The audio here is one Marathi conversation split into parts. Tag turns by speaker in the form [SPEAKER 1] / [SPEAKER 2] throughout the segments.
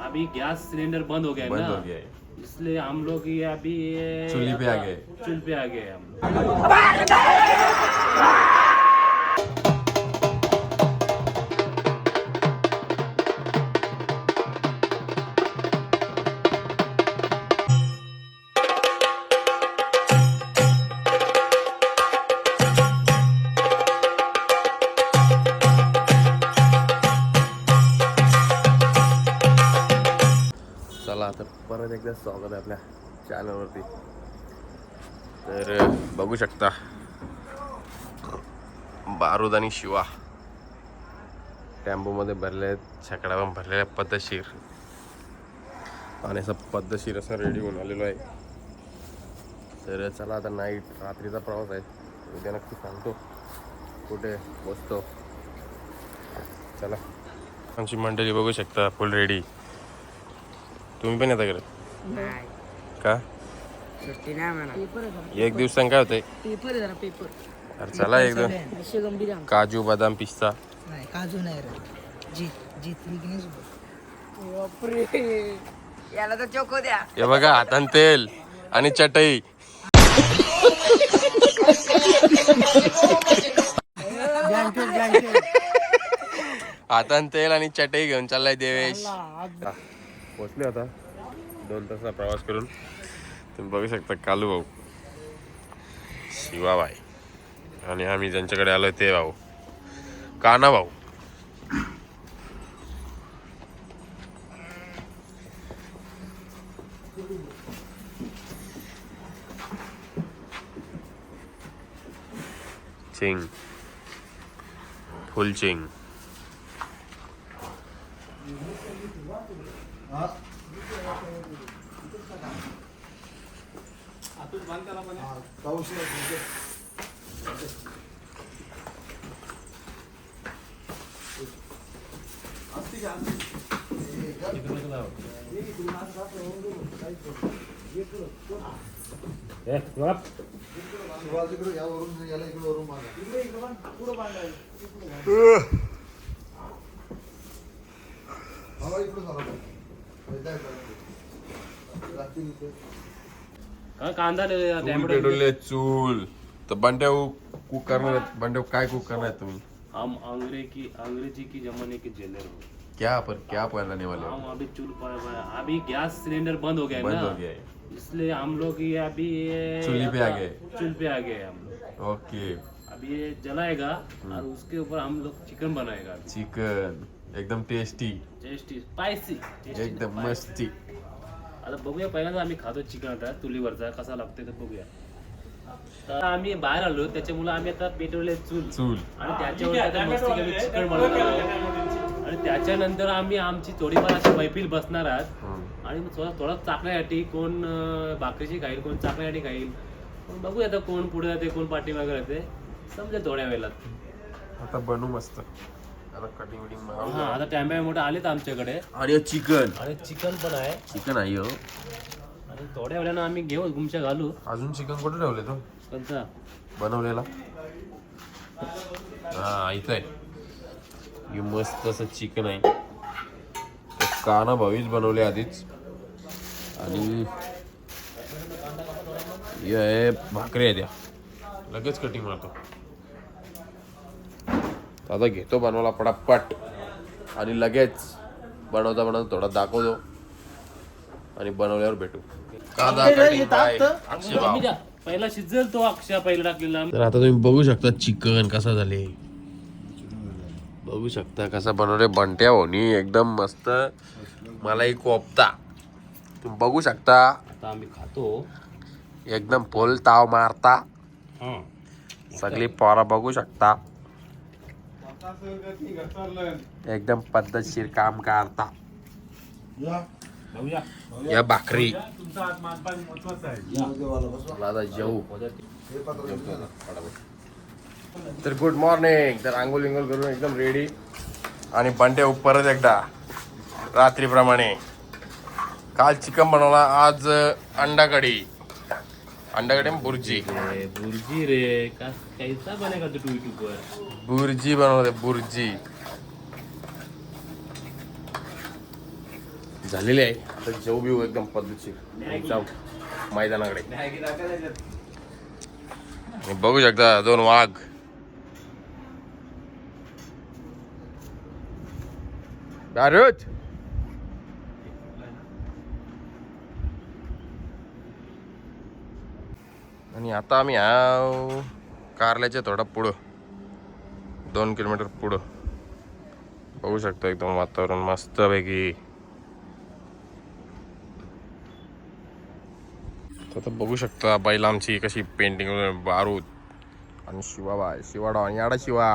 [SPEAKER 1] अभी गैस सिलेंडर बंद हो गया है
[SPEAKER 2] बंद
[SPEAKER 1] ना,
[SPEAKER 2] हो गया है,
[SPEAKER 1] इसलिए हम लोग ये अभी
[SPEAKER 2] चूल्हे पे आ गए।
[SPEAKER 1] चूल्हे पे आ गए हम लोग।
[SPEAKER 2] चला आता परत एकदा स्वागत आहे आपल्या चॅनलवरती. तर बघू शकता बारूद आणि शिवा टेम्पोमध्ये भरले आहेत, छकड्या पण भरलेल्या आहेत पद्धतशीर, आणि असं पद्धतशीर असं रेडी होऊन आलेलो आहे. तर चला आता रात्रीचा प्रवास आहे, उद्या नक्की सांगतो कुठे पोचतो. चला, आमची मंडळी बघू शकता फुल रेडी. तुम्ही पण येता का?
[SPEAKER 3] नाही
[SPEAKER 2] का
[SPEAKER 3] सुट्टी नाही म्हणा.
[SPEAKER 2] एक दिवसांनी काय होतंय?
[SPEAKER 3] पेपर आहे जरा पेपर.
[SPEAKER 2] अरे चला एकदम
[SPEAKER 3] विषय गंभीर आहे.
[SPEAKER 2] काजू बदाम पिस्ता.
[SPEAKER 3] नाही काजू नाही रे. जीत विघ्नेश बापरे, याला तर चोको द्या.
[SPEAKER 2] हे बघा, हातान तेल आणि चटई. हातान तेल आणि चटई घेऊन चाललाय देवेश. पोचले आता 2 तासाचा प्रवास करून. तुम्ही बघू शकता कालू भाऊ, शिवाबाई आणि आम्ही ज्यांच्याकडे आलोय ते भाऊ काना भाऊ. चिंग फुल चिंग.
[SPEAKER 1] कांदा
[SPEAKER 2] पेटवले चूल. तर बंड्याऊ कुक करणार आहेत. बंड्याऊ काय कुक करणार आहेत तुम्ही?
[SPEAKER 1] हम अंग्रेजी की जमाने के जेलर हो.
[SPEAKER 2] क्या पहनने वाले हो?
[SPEAKER 1] हम अभी अभी गैस सिलेंडर बंद हो गया है
[SPEAKER 2] बंद
[SPEAKER 1] ना,
[SPEAKER 2] हो गया है,
[SPEAKER 1] इसलिए हम लोग ये अभी
[SPEAKER 2] चूल्हे पे आ गए।
[SPEAKER 1] चूल्हे पे आ गए हम लोग.
[SPEAKER 2] ओके.
[SPEAKER 1] अभी ये जलाएगा और उसके ऊपर हम लोग चिकन बनाएगा.
[SPEAKER 2] चिकन एकदम टेस्टी,
[SPEAKER 1] टेस्टी स्पायसी
[SPEAKER 2] एकदम मस्ती.
[SPEAKER 1] आता बघूया, पहिल्यांदा आम्ही खातो चिकन आता चुलीवरचा कसा लागतोय तर बघूया. तर आम्ही बाहेर आलो त्याच्यामुळे आम्ही आता पेटवले चूल आणि त्याच्यावर आता मस्ती आम्ही चिकन बनवतो. आणि त्याच्यानंतर आम्ही आमची थोडीफार अशी मैफिल बसणार आहात आणि थोडा चाकण्यासाठी कोण भाकरीची खाईल, कोण चाकण्यासाठी खाईल. पण बघूया आता कोण पुढे जाते कोण पाठीमागे राहते, समजेल थोड्या वेळात.
[SPEAKER 2] आता बनवू मस्त. आता कटिंग विटिंग
[SPEAKER 1] हा, आता टॅम्बे मोठे आलेत आमच्याकडे
[SPEAKER 2] आणि चिकन
[SPEAKER 1] पण आहे.
[SPEAKER 2] चिकन आहे हो.
[SPEAKER 1] आणि थोड्या वेळानं आम्ही घेऊ गुमच्या घालू.
[SPEAKER 2] अजून चिकन कुठे ठेवले तो
[SPEAKER 1] कोणता
[SPEAKER 2] बनवलेला? हा, इथं आहे. हे मस्त असं चिकन आहे. काना भावीच बनवले आधीच. आणि हे आहे भाकरी आहे, त्या लगेच कटिंग मारतो. आता घेतो बनवला पटापट आणि लगेच बनवता थोडा दाखवतो आणि बनवल्यावर भेटू. कांदा कटिंग बाय अक्षय भाऊ.
[SPEAKER 1] पहिला शिजेल तो अक्षय पहिला टाकलेला.
[SPEAKER 2] तर आता तुम्ही बघू शकता चिकन कसा झाले, बघू शकता कसा बनवले बंट्या होनी. एकदम मस्त मलाई कोफ्ता तुम्ही बघू शकता.
[SPEAKER 1] आता आम्ही खातो.
[SPEAKER 2] एकदम फुल ताव मारता. सगळी पोरा बघू शकता, एकदम पद्धतशीर काम करता. या भाकरी मला जेऊ. तर गुड मॉर्निंग. तर आंघोळ विंगोळ करून एकदम रेडी आणि बंट्या परत एकदा रात्रीप्रमाणे. काल चिकन बनवला, आज अंडा कढी बुर्जी
[SPEAKER 1] रे. कैसा बनेगा तो यूट्यूब पर?
[SPEAKER 2] बुर्जी बनवते बुर्जी. झालेली आहे. आता जेव बिऊ एकदम पद्धतशीर जाऊ मैदानाकडे. आणि बघू शकता 2 वाघ. रोज आणि आता आम्ही आव कारल्याच्या थोडा पुढं 2 किलोमीटर पुढं. बघू शकतो एकदम वातावरण मस्त पैकी. आता बघू शकता बैल आमची कशी पेंटिंग बारूद आणि शिवाडा आणि याडा शिवा.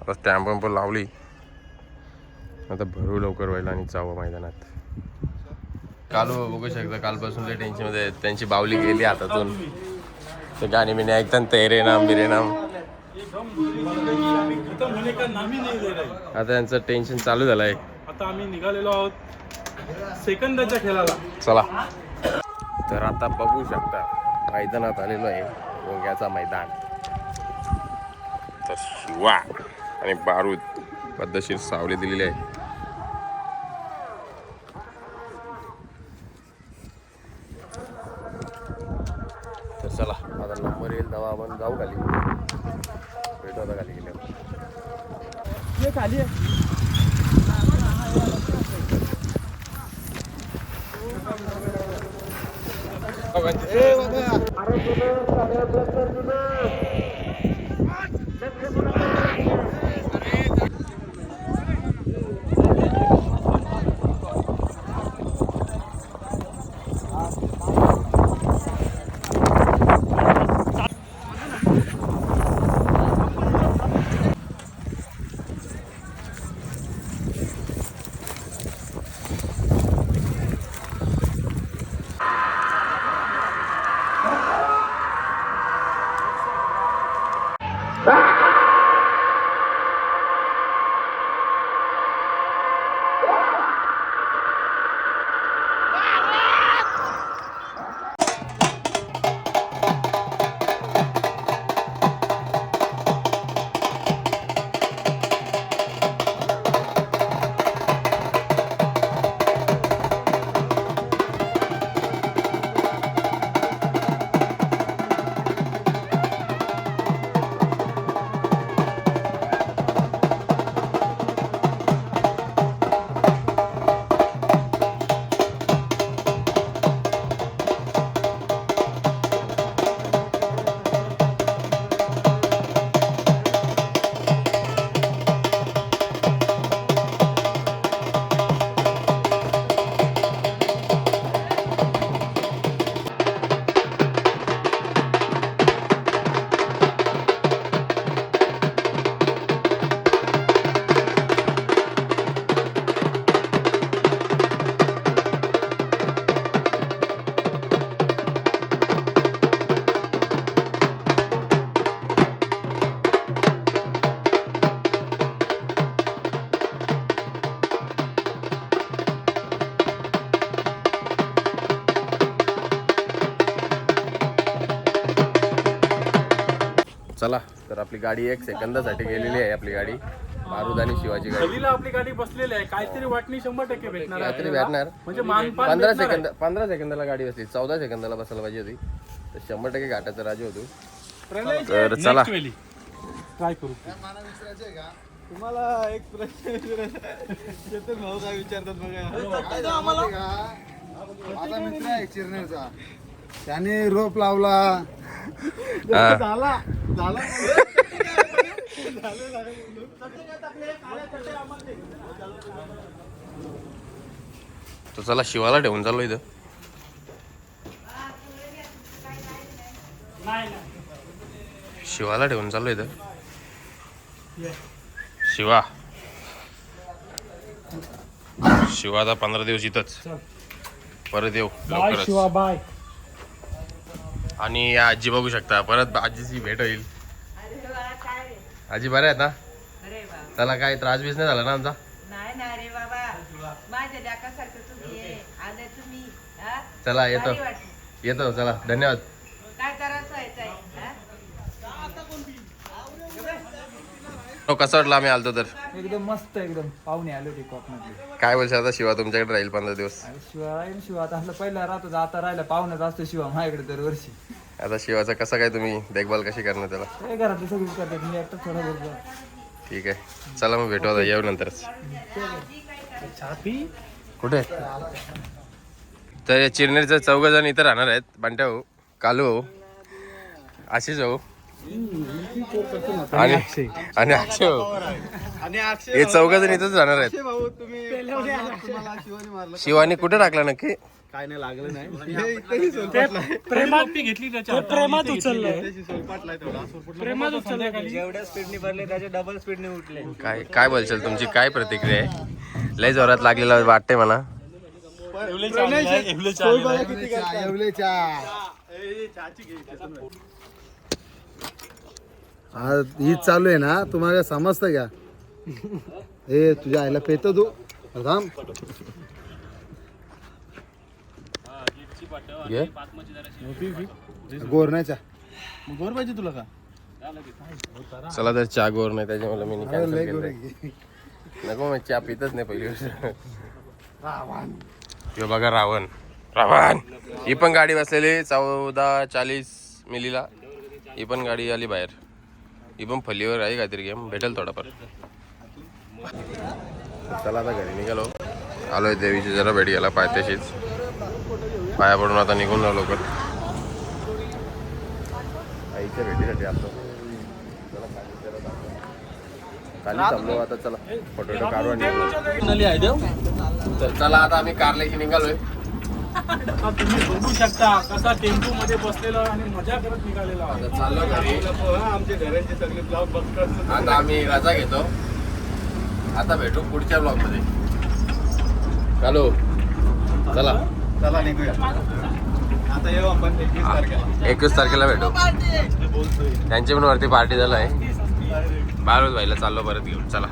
[SPEAKER 2] आता स्टॅम्प पंप लावली. आता भरू लवकर बैल आणि जावं मैदानात. काल बघू शकता कालपासून ते टेन्शन मध्ये त्यांची बावली गेली हातातून. ते गाणी बिणी ऐकतात तेरे नाम बिरे नाम. आता त्यांचं टेन्शन चालू झालंय.
[SPEAKER 4] आता आम्ही निघालेलो आहोत सेकंदाच्या खेळाला.
[SPEAKER 2] चला तर आता बघू शकता मैदानात आलेलो आहे. गोंग्याचा मैदान. तर शिवा आणि बारूद पद्धतशीर सावली दिलेली आहे. तर चला आता नंबर येईल तेव्हा आपण जाऊ खाली. भेटू आता खाली गेल्यावर.
[SPEAKER 4] खाली
[SPEAKER 2] चला तर आपली गाडी 1 सेकंदासाठी गेलेली आहे. आपली गाडी बारूद आणि शिवाजी गाडी.
[SPEAKER 4] गलीला आपली गाडी बसलेली आहे. काहीतरी वाटणी 100% भेटणार आहे
[SPEAKER 2] काहीतरी
[SPEAKER 4] आपल्याला.
[SPEAKER 2] भेटणार.
[SPEAKER 4] म्हणजे मानपान
[SPEAKER 2] 15 सेकंदाला गाडी बसली. 14 सेकंदाला बसायला पाहिजे होती. तर 100% घाटाचा राजा होतो. तर चला
[SPEAKER 4] ट्राय करू. तुम्हाला एक प्रश्न विचारायचा भाऊ काय विचारतात बघा.
[SPEAKER 5] माझा मित्र आहे चिरनेरचा. त्याने रोप लावला.
[SPEAKER 4] झाला
[SPEAKER 2] तर चला शिवाला ठेवून चाललो इथं. शिवाला ठेवून चाललो इथं. शिवा आता 15 दिवस इथंच. परत येऊ लवकरच.
[SPEAKER 4] बाय.
[SPEAKER 2] आणि या आजी बघू शकता परत आजीची भेट होईल. आजी बऱ्या आहेत ना? त्याला काही त्रास बीस नाही झाला ना आमचा?
[SPEAKER 3] नाही ना रे बाबा, माझ्या लेकासारखं तुम्ही आहे. आले तुम्ही, हा?
[SPEAKER 2] चला येतो
[SPEAKER 3] भारी वाटलं.
[SPEAKER 2] येतो. चला धन्यवाद.
[SPEAKER 3] काय करायचं व्हायचंय, हा?
[SPEAKER 2] कसं वाटलं आम्ही आलतो तर?
[SPEAKER 6] एकदम मस्त एकदम पाहुणे आले होते कोकणातले.
[SPEAKER 2] काय बोलशील आता शिवा तुमच्याकडे राहील 15 दिवस?
[SPEAKER 6] आणि शिवा राहील शिवा आता आपलं पहिला राहतो आता राहिला पाहुण्याच असतो शिवा माझ्याकडे दरवर्षी.
[SPEAKER 2] आता शिवाचं कसं काय तुम्ही देखभाल कशी करणार त्याला?
[SPEAKER 6] काय घरातले सगळीच करतात मी एकटा थोडा बरोबर.
[SPEAKER 2] ठीक आहे चला मग भेटू आता येऊ नंतरच. कुठे? तर चिरनेरचं 4 जण इथं राहणार आहेत. बंट्या भाऊ, कालू भाऊ, आशिष भाऊ आणि अक्षय भाऊ. हे 4 जण इथंच राहणार आहेत. शिवानी कुठे टाकला नक्की?
[SPEAKER 5] काय नाही लागलं नाही
[SPEAKER 4] घेतली त्याच्या प्रेमात उचललं प्रेमात उचललं.
[SPEAKER 6] जेवढ्या स्पीडने भरले त्याच्या डबल स्पीडने उठले.
[SPEAKER 2] काय काय बोलशाल? तुमची काय प्रतिक्रिया आहे? लय जोरात लागलेला वाटते मला.
[SPEAKER 5] आज ही चालू आहे ना तुम्हाला समजतं का? ए तुझ्या आईला पेतो तू थांब.
[SPEAKER 2] घे.
[SPEAKER 5] गोरण्याच्या गोर पाहिजे तुला का?
[SPEAKER 2] चला तर चहा गोर नाही त्याच्यामुळे मी कॅन्सल
[SPEAKER 5] लय
[SPEAKER 2] केलं.
[SPEAKER 5] गोरे घे.
[SPEAKER 2] नको मग चहा पितच नाही पहिली गोष्ट. किंवा बघा रावण रावण ही पण गाडी बसलेली 14:40 मिलीला. ही पण गाडी आली बाहेर. ही पण फलीवर आहे काहीतरी गेम भेटेल थोडाफार. चला आता घरी निघालो. आलोय देवीची जरा भेट गेला पायथ्याशीच. पाया पडून आता निघून राहिलो लवकर आईच्या भेटीसाठी आलो. खाली थांबलो आता. चला फोटो काढू आणि तर चला आता आम्ही कारल्याशी निघालोय.
[SPEAKER 4] आता तुम्ही बघू शकता कसा टेम्पो मध्ये बसलेला आणि मजा करत निघालेला आहे.
[SPEAKER 2] आता चाललो घरी.
[SPEAKER 5] आमच्या घरांची सगळी ब्लॉग बघतात.
[SPEAKER 2] आता आम्ही रजा घेतो. आता भेटू पुढच्या ब्लॉग मध्ये. हॅलो चला
[SPEAKER 5] चला निघूया आता. येऊ आपण 21 तारखेला.
[SPEAKER 2] 21 तारखेला भेटू. त्यांची पण वरती पार्टी झालं आहे. बाळूच भाईला चाललो परत घेऊन. चला.